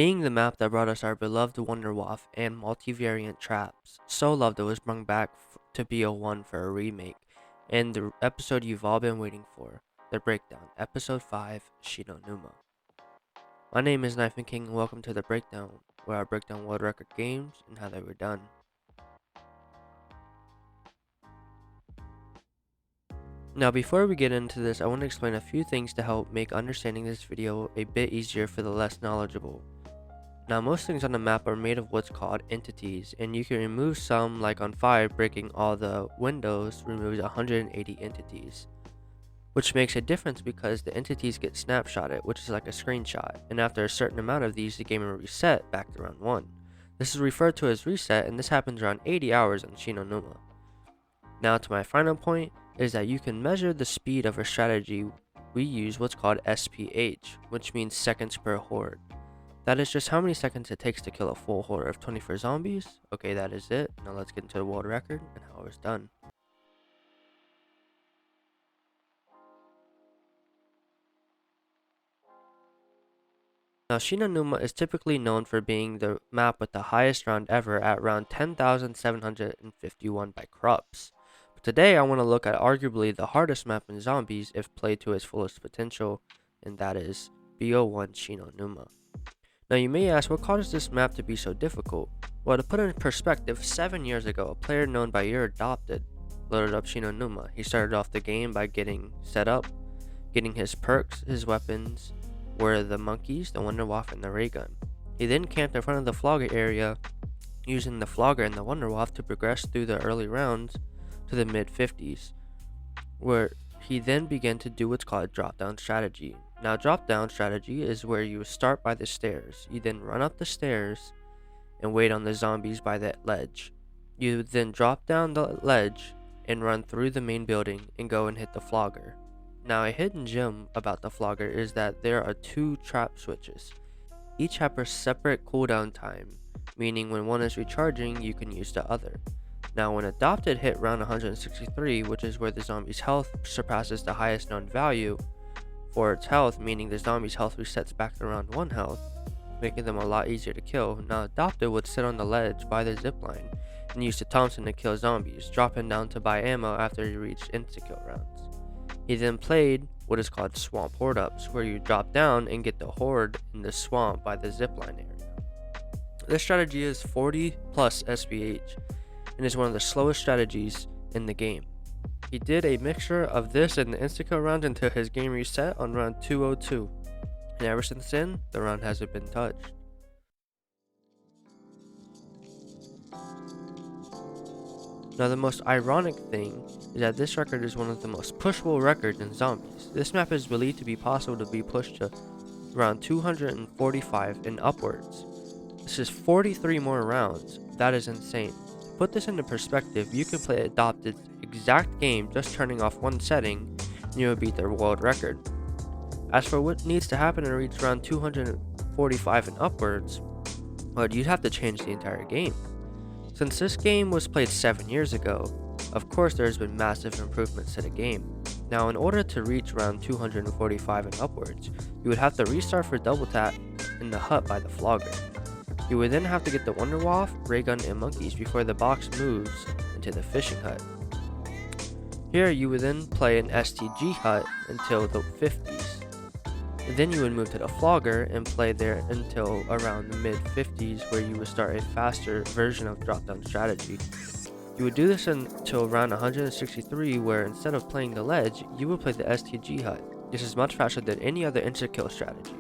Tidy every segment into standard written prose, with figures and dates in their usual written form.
being the map that brought us our beloved Wonderwaff and multivariant traps, so loved it was brought back to BO1 for a remake, and the episode you've all been waiting for, the breakdown, episode 5, Numa. My name is Knife and King and welcome to the breakdown, where I break down world record games and how they were done. Now before we get into this, I want to explain a few things to help make understanding this video a bit easier for the less knowledgeable. Now most things on the map are made of what's called entities, and you can remove some, like on 5, breaking all the windows removes 180 entities. Which makes a difference because the entities get snapshotted, which is like a screenshot, and after a certain amount of these the game will reset back to round 1. This is referred to as reset, and this happens around 80 hours on Numa. Now to my final point is that you can measure the speed of a strategy. We use what's called SPH, which means seconds per horde. That is just how many seconds it takes to kill a full horde of 24 zombies. Okay, that is it. Now let's get into the world record and how it was done. Now Numa is typically known for being the map with the highest round ever at around 10,751 by Krups. But today I want to look at arguably the hardest map in zombies if played to its fullest potential, and that is BO1 Numa. Now you may ask, what causes this map to be so difficult? Well, to put it in perspective, 7 years ago, a player known by your adopted loaded up Numa. He started off the game by getting set up, getting his perks, his weapons were the monkeys, the Wonderwaff, and the ray gun. He then camped in front of the flogger area, using the flogger and the Wonderwaff to progress through the early rounds to the mid 50s, where he then began to do what's called drop down strategy. Now drop down strategy is where you start by the stairs, you then run up the stairs and wait on the zombies by that ledge. You then drop down the ledge and run through the main building and go and hit the flogger. Now a hidden gem about the flogger is that there are 2 trap switches. Each have a separate cooldown time, meaning when one is recharging you can use the other. Now when adopted hit round 163, which is where the zombie's health surpasses the highest known value for its health, meaning the zombie's health resets back to round 1 health, making them a lot easier to kill. Now adopted would sit on the ledge by the zipline and use the Thompson to kill zombies, dropping down to buy ammo after he reached insta-kill rounds. He then played what is called swamp horde ups, where you drop down and get the horde in the swamp by the zipline area. This strategy is 40 plus SPH and is one of the slowest strategies in the game. He did a mixture of this and the insta-kill round until his game reset on round 202, and ever since then, the round hasn't been touched. Now the most ironic thing is that this record is one of the most pushable records in zombies. This map is believed to be possible to be pushed to around 245 and upwards. This is 43 more rounds. That is insane. To put this into perspective, you can play Adopted's exact game just turning off one setting and you will beat their world record. As for what needs to happen to reach around 245 and upwards, well, you'd have to change the entire game. Since this game was played 7 years ago, of course there has been massive improvements to the game. Now in order to reach around 245 and upwards, you would have to restart for double tap in the hut by the flogger. You would then have to get the Wonderwaff, ray gun, and monkeys before the box moves into the fishing hut. Here you would then play an STG hut until the 50s. Then you would move to the flogger and play there until around the mid 50s, where you would start a faster version of drop down strategy. You would do this until around 163, where instead of playing the ledge, you would play the STG hut. This is much faster than any other insta-kill strategy.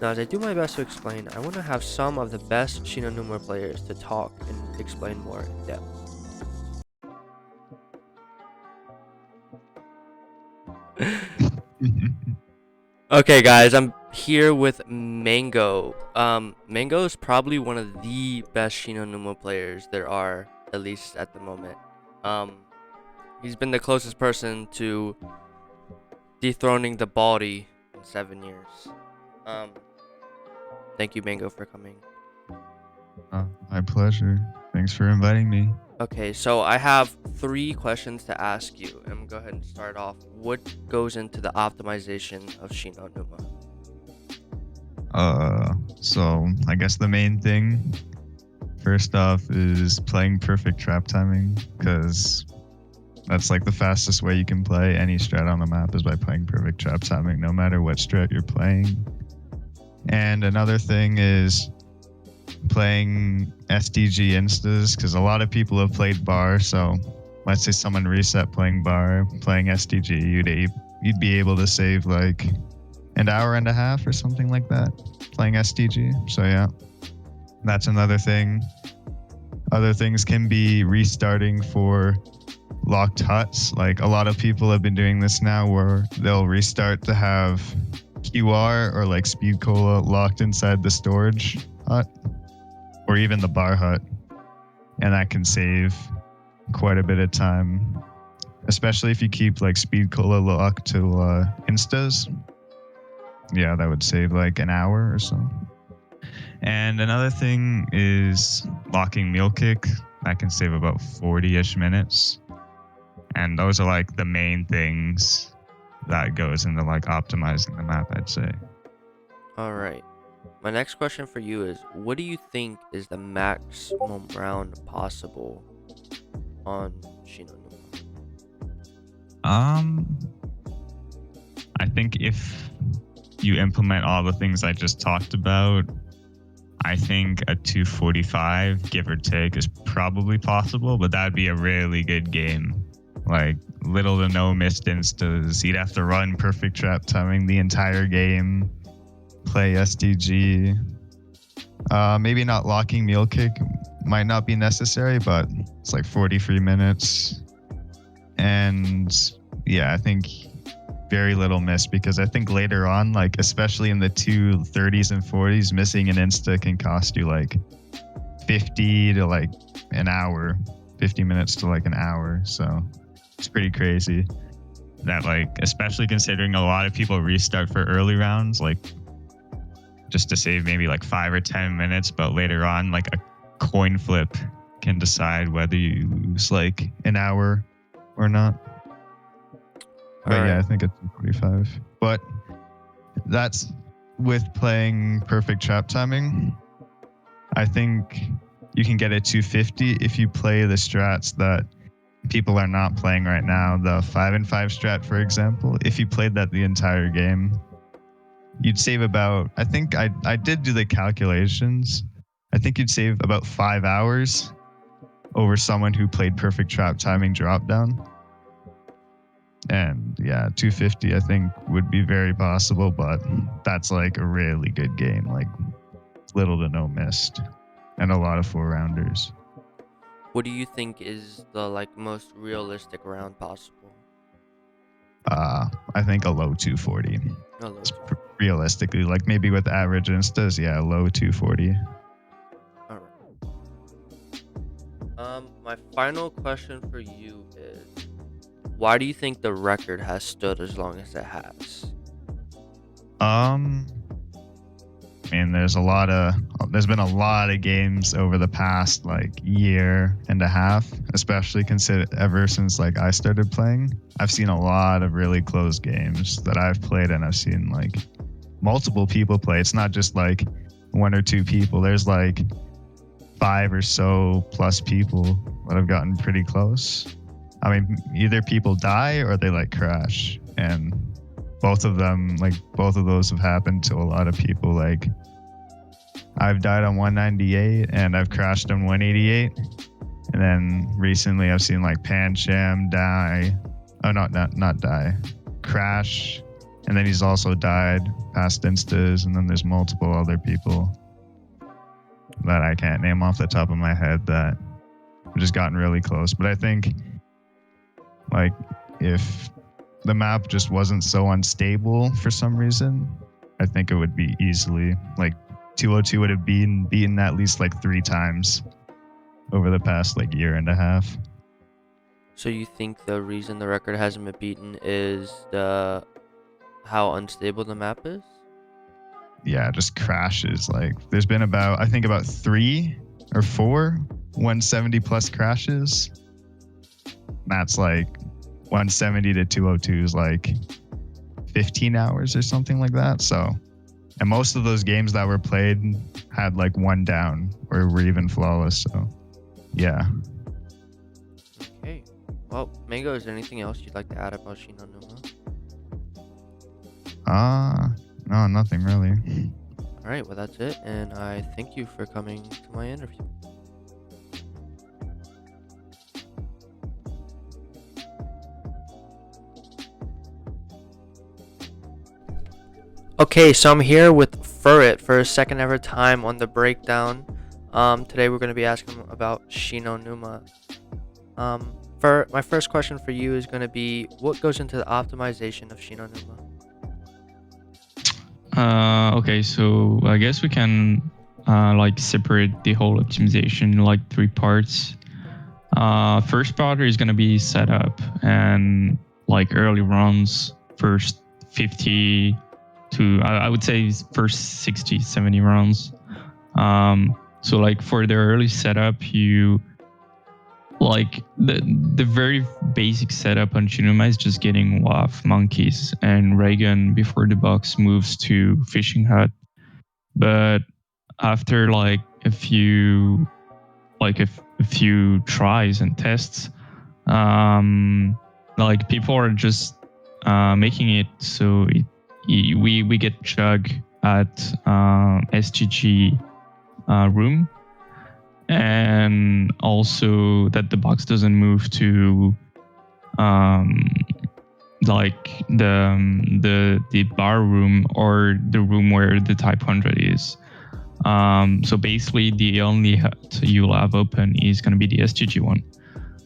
Now as I do my best to explain, I want to have some of the best Numa players to talk and explain more in depth. Okay guys, I'm here with Mango. Mango is probably one of the best Numa players there are, at least at the moment. He's been the closest person to dethroning the Baldy in 7 years. Thank you Mango for coming. My pleasure. Thanks for inviting me. Okay, so I have 3 questions to ask you. I'm gonna go ahead and start off. What goes into the optimization of Numa? So I guess the main thing first off is playing perfect trap timing, because that's like the fastest way you can play any strat on the map is by playing perfect trap timing, no matter what strat you're playing. And another thing is playing SDG instas, because a lot of people have played bar. So let's say someone reset playing bar, playing SDG, you'd be able to save like an hour and a half or something like that playing SDG. So yeah, that's another thing. Other things can be restarting for locked huts. Like a lot of people have been doing this now where they'll restart to have QR or like speed cola locked inside the storage hut or even the bar hut. And that can save quite a bit of time, especially if you keep like speed cola locked to instas. Yeah, that would save like an hour or so. And another thing is locking meal kick. That can save about 40-ish minutes. And those are like the main things that goes into like optimizing the map, I'd say. All right. My next question for you is, what do you think is the maximum round possible on Shino Numa? Um, I think if you implement all the things I just talked about, I think a 245, give or take, is probably possible, but that'd be a really good game. Like little to no missed instas. You'd have to run perfect trap timing the entire game, play SDG. Maybe not locking meal kick might not be necessary, but it's like 43 minutes. And yeah, I think very little miss, because I think later on, like especially in the 230s and 40s, missing an insta can cost you like 50 to like an hour, 50 minutes to like an hour. So it's pretty crazy that, like, especially considering a lot of people restart for early rounds, like just to save maybe like 5 or 10 minutes, but later on, like a coin flip can decide whether you lose like an hour or not. But yeah, I think it's 45. But that's with playing perfect trap timing. I think you can get a 250 if you play the strats that people are not playing right now. The 5 and 5 strat, for example. If you played that the entire game, you'd save about, I think I did do the calculations. I think you'd save about 5 hours over someone who played perfect trap timing drop down. And yeah, 250 I think would be very possible, but that's like a really good game, like little to no missed, and a lot of 4-rounders. What do you think is the like most realistic round possible? I think a low 240. No, low It's two. realistically, like maybe with average instas, yeah, low 240. All right. My final question for you is, why do you think the record has stood as long as it has? I mean, there's been a lot of games over the past like year and a half, especially consider ever since like I started playing. I've seen a lot of really close games that I've played, and I've seen like multiple people play. It's not just like 1 or 2 people. There's like 5 or so plus people that have gotten pretty close. I mean, either people die or they like crash, and both of those have happened to a lot of people. Like I've died on 198 and I've crashed on 188, and then recently I've seen like Pancham die. Oh, not die, crash, and then he's also died past instas, and then there's multiple other people that I can't name off the top of my head that have just gotten really close. But I think like if the map just wasn't so unstable for some reason, I think it would be easily like 202 would have been beaten at least like 3 times over the past like year and a half. So you think the reason the record hasn't been beaten is the how unstable the map is? Yeah, just crashes. Like there's been about, I think about 3 or 4 170 plus crashes. That's like 170 to 202 is like 15 hours or something like that. So And most of those games that were played had like one down or were even flawless. So, yeah. Okay. Well, Mango, is there anything else you'd like to add about Shi no Numa? No, nothing really. All right, well, that's it. And I thank you for coming to my interview. Okay, so I'm here with Furret for a second ever time on the breakdown. Today we're going to be asking about Shi no Numa. For my first question for you is going to be, what goes into the optimization of Shi no Numa? Okay, so I guess we can like separate the whole optimization in like three parts. First part is gonna be setup and like early runs, first 50 to I would say first 60, 70 rounds. So like for the early setup, you like the very basic setup on Chinuma is just getting WAF monkeys and Reagan before the box moves to fishing hut. But after like a few tries and tests, like people are just making it so we get chug at SGG room, and also that the box doesn't move to like the bar room or the room where the type 100 is. So basically the only hut you'll have open is going to be the SGG one.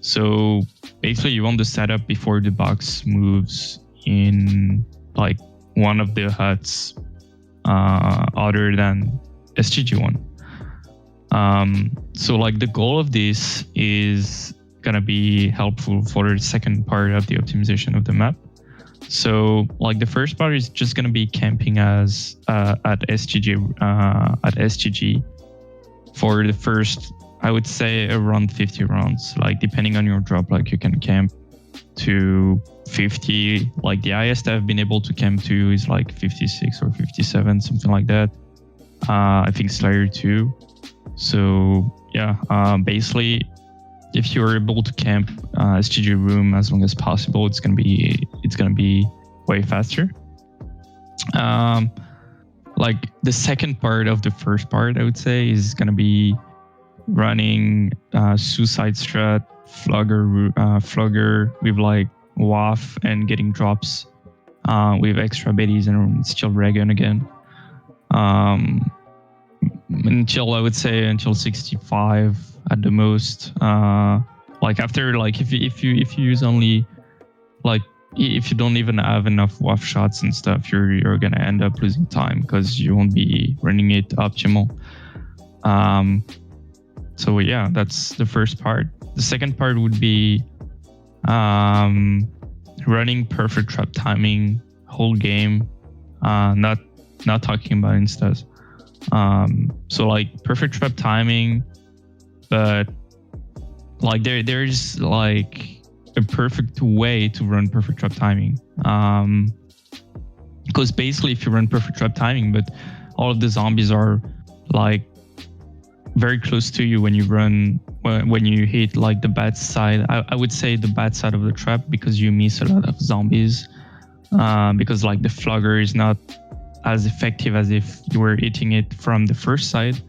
So basically you want the setup before the box moves in like one of the huts other than SGG one. So like the goal of this is gonna be helpful for the second part of the optimization of the map. So like the first part is just gonna be camping as at SGG for the first, I would say around 50 rounds. Like depending on your drop, like you can camp to 50. Like the highest I've been able to camp to is like 56 or 57, something like that. I think Slayer 2. So yeah, basically, if you're able to camp SGG room as long as possible, it's gonna be way faster. Like the second part of the first part, I would say, is gonna be running suicide strat, flogger with like WAF and getting drops with extra biddies and still Reagan again. Until I would say until 65 at the most. Like after, like if you use only like if you don't even have enough WAF shots and stuff, you're gonna end up losing time because you won't be running it optimal. So yeah, that's the first part. The second part would be running perfect trap timing whole game. Not talking about instas. So like perfect trap timing, but like there's like a perfect way to run perfect trap timing. Because basically if you run perfect trap timing, but all of the zombies are like very close to you when you run, when you hit like the bad side. I would say the bad side of the trap, because you miss a lot of zombies. Because like the flogger is not as effective as if you were hitting it from the first side.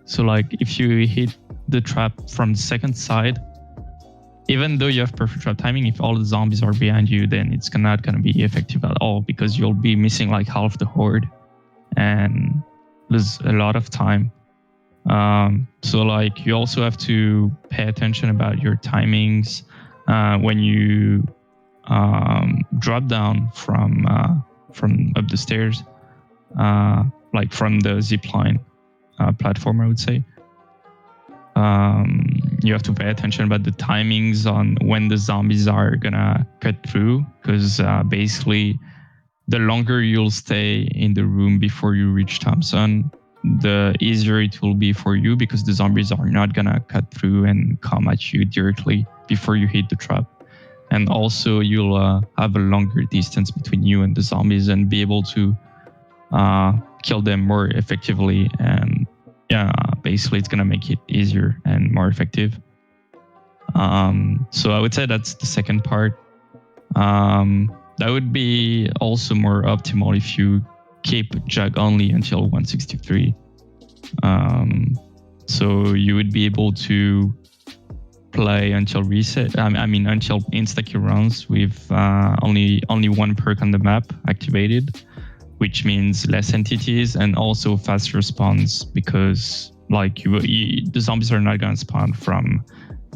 So like if you hit the trap from the second side, even though you have perfect trap timing, if all the zombies are behind you, then it's not going to be effective at all, because you'll be missing like half the horde and lose a lot of time. So like you also have to pay attention about your timings when you drop down from up the stairs, like from the zipline platform, I would say. You have to pay attention about the timings on when the zombies are gonna cut through, because basically the longer you'll stay in the room before you reach Thompson, the easier it will be for you, because the zombies are not gonna cut through and come at you directly before you hit the trap. And also you'll have a longer distance between you and the zombies and be able to kill them more effectively, and basically it's gonna make it easier and more effective. So I would say that's the second part. That would be also more optimal if you keep jug only until 163. So you would be able to play until reset. I mean until insta kill rounds with only one perk on the map activated, which means less entities and also faster spawns, because like the zombies are not gonna spawn from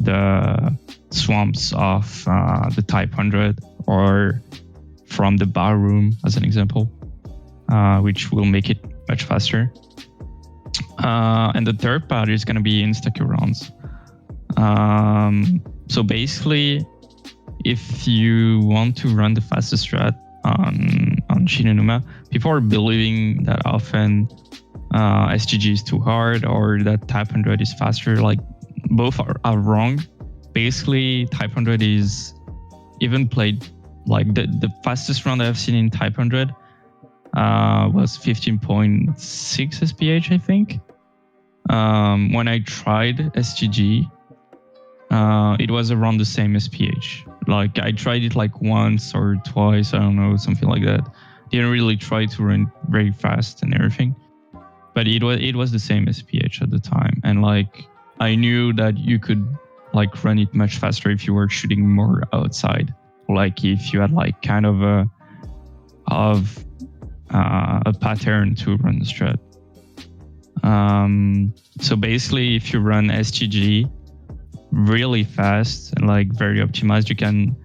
the swamps of the type 100 or from the bar room, as an example, which will make it much faster. And the third part is going to be insta-kill rounds. So basically, if you want to run the fastest strat on Shin and Numa, people are believing that often SGG is too hard or that type 100 is faster. Like, both are wrong. Basically, type 100 is even played, like the fastest round I've seen in type 100 was 15.6 SPH, I think. When I tried SGG, it was around the same SPH. Like, I tried it like once or twice, I don't know, something like that. Didn't really try to run very fast and everything, but it was the same SPH at the time. And like, I knew that you could like run it much faster if you were shooting more outside. Like if you had like kind of a pattern to run the strat. So basically, if you run SGG really fast and like very optimized, you can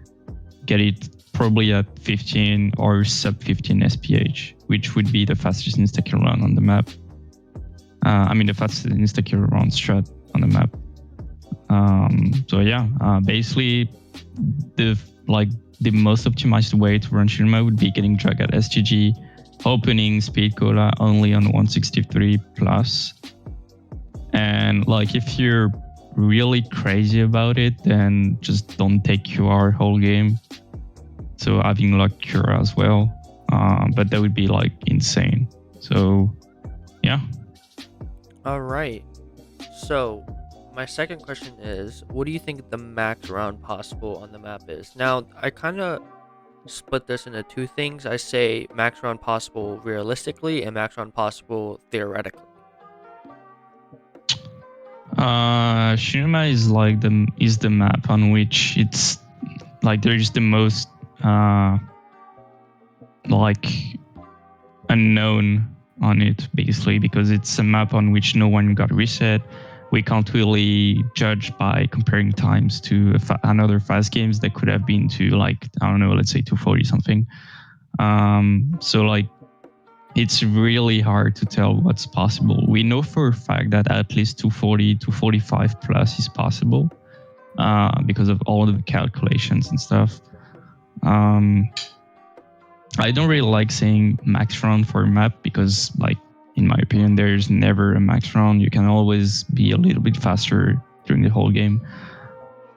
get it probably at 15 or sub 15 SPH, which would be the fastest insta-kill run on the map. I mean, the fastest insta-kill run strat on the map. So yeah, basically the most optimized way to run Shirma would be getting drag at SGG, opening speed cola only on 163 plus. And like, if you're really crazy about it, then just don't take QR whole game. So having luck cure as well. But that would be like insane. So yeah. All right. So my second question is, what do you think the max round possible on the map is? Now, I kind of split this into two things. I say max round possible realistically and max round possible theoretically. Shiruma is the map on which it's like there's the most like unknown on it, basically, because it's a map on which no one got reset. We can't really judge by comparing times to another fast games that could have been to like, I don't know, let's say 240 something. So like, it's really hard to tell what's possible. We know for a fact that at least 240, 245 plus is possible because of all of the calculations and stuff. I don't really like saying max round for a map because, like, in my opinion, there's never a max round. You can always be a little bit faster during the whole game.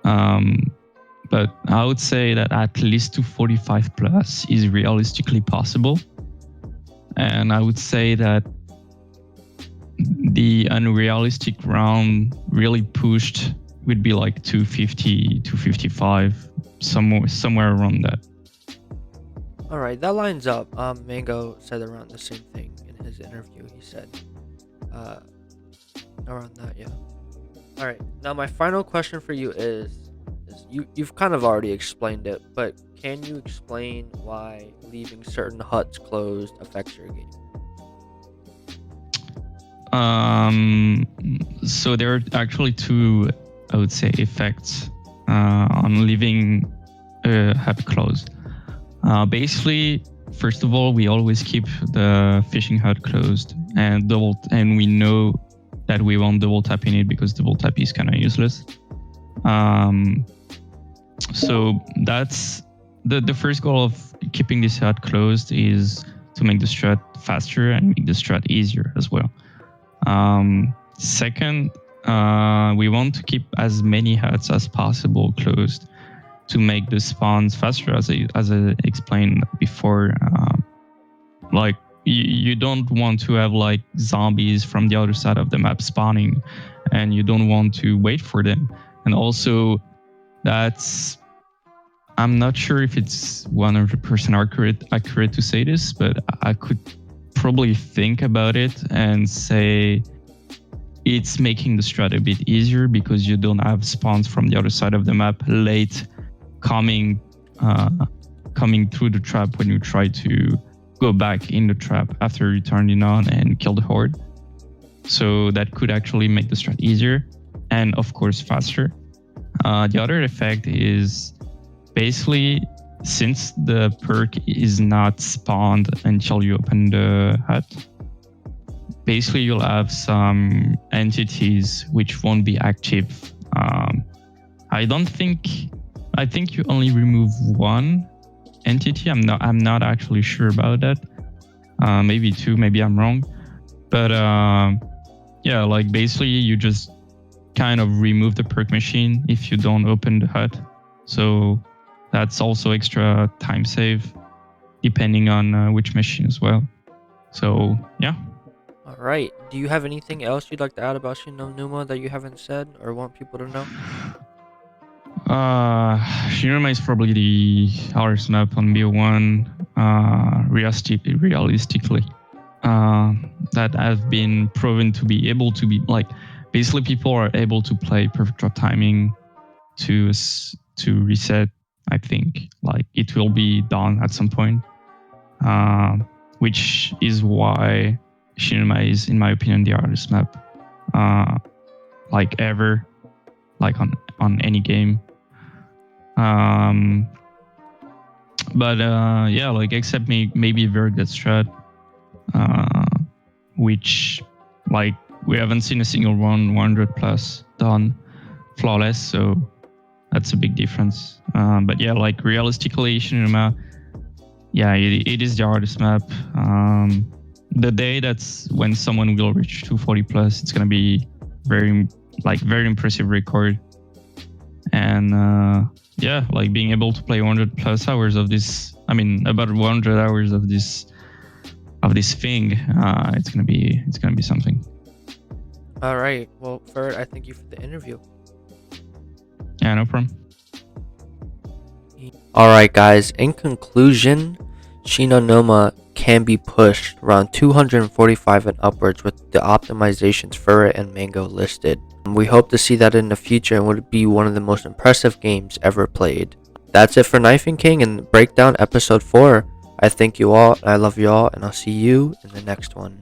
But I would say that at least 245 plus is realistically possible. And I would say that the unrealistic round really pushed would be like 250, 255, somewhere around that. All right, that lines up. Mango said around the same thing in his interview. He said around that, yeah. All right, now my final question for you is you've kind of already explained it, but can you explain why leaving certain huts closed affects your game? So there are actually two, I would say, effects on leaving a hut closed. Basically, first of all, we always keep the fishing hut closed, and we know that we won't double tap in it because double tap is kind of useless. So that's the first goal of keeping this hut closed, is to make the strat faster and make the strat easier as well. Second, we want to keep as many huts as possible closed to make the spawns faster, as I explained before. Like, you don't want to have like zombies from the other side of the map spawning, and you don't want to wait for them. And also, that's I'm not sure if it's 100% accurate to say this, but I could probably think about it and say it's making the strat a bit easier because you don't have spawns from the other side of the map late coming coming through the trap when you try to go back in the trap after you turn it on and kill the horde. So that could actually make the strat easier and of course faster. The other effect is basically, since the perk is not spawned until you open the hut, basically you'll have some entities which won't be active. I think you only remove one entity. I'm not actually sure about that. Maybe two, maybe I'm wrong. But yeah, like basically you just kind of remove the perk machine if you don't open the hut. So that's also extra time save depending on which machine as well. So yeah. All right. Do you have anything else you'd like to add about Numa that you haven't said or want people to know? Shinrama is probably the hardest map on BO1, realistically. That have been proven to be able to be like, basically people are able to play perfect drop timing to reset. I think like it will be done at some point, which is why Shinrama is, in my opinion, the hardest map, like ever, like on any game. But yeah, like except maybe very good strat, which like we haven't seen a single 100 plus done flawless, so that's a big difference. But yeah, like realistically, Shinrama, yeah, it is the hardest map. The day that's when someone will reach 240 plus, it's gonna be very impressive record. And yeah, like being able to play 100 plus hours of this, I mean about 100 hours of this thing, it's gonna be something. All right. Well, Ferret, I thank you for the interview. Yeah, no problem. All right, guys. In conclusion, Numa can be pushed around 245 and upwards with the optimizations Ferret and Mango listed. We hope to see that in the future and would be one of the most impressive games ever played. That's it for Knifing King and Breakdown Episode 4. I thank you all, I love you all, and I'll see you in the next one.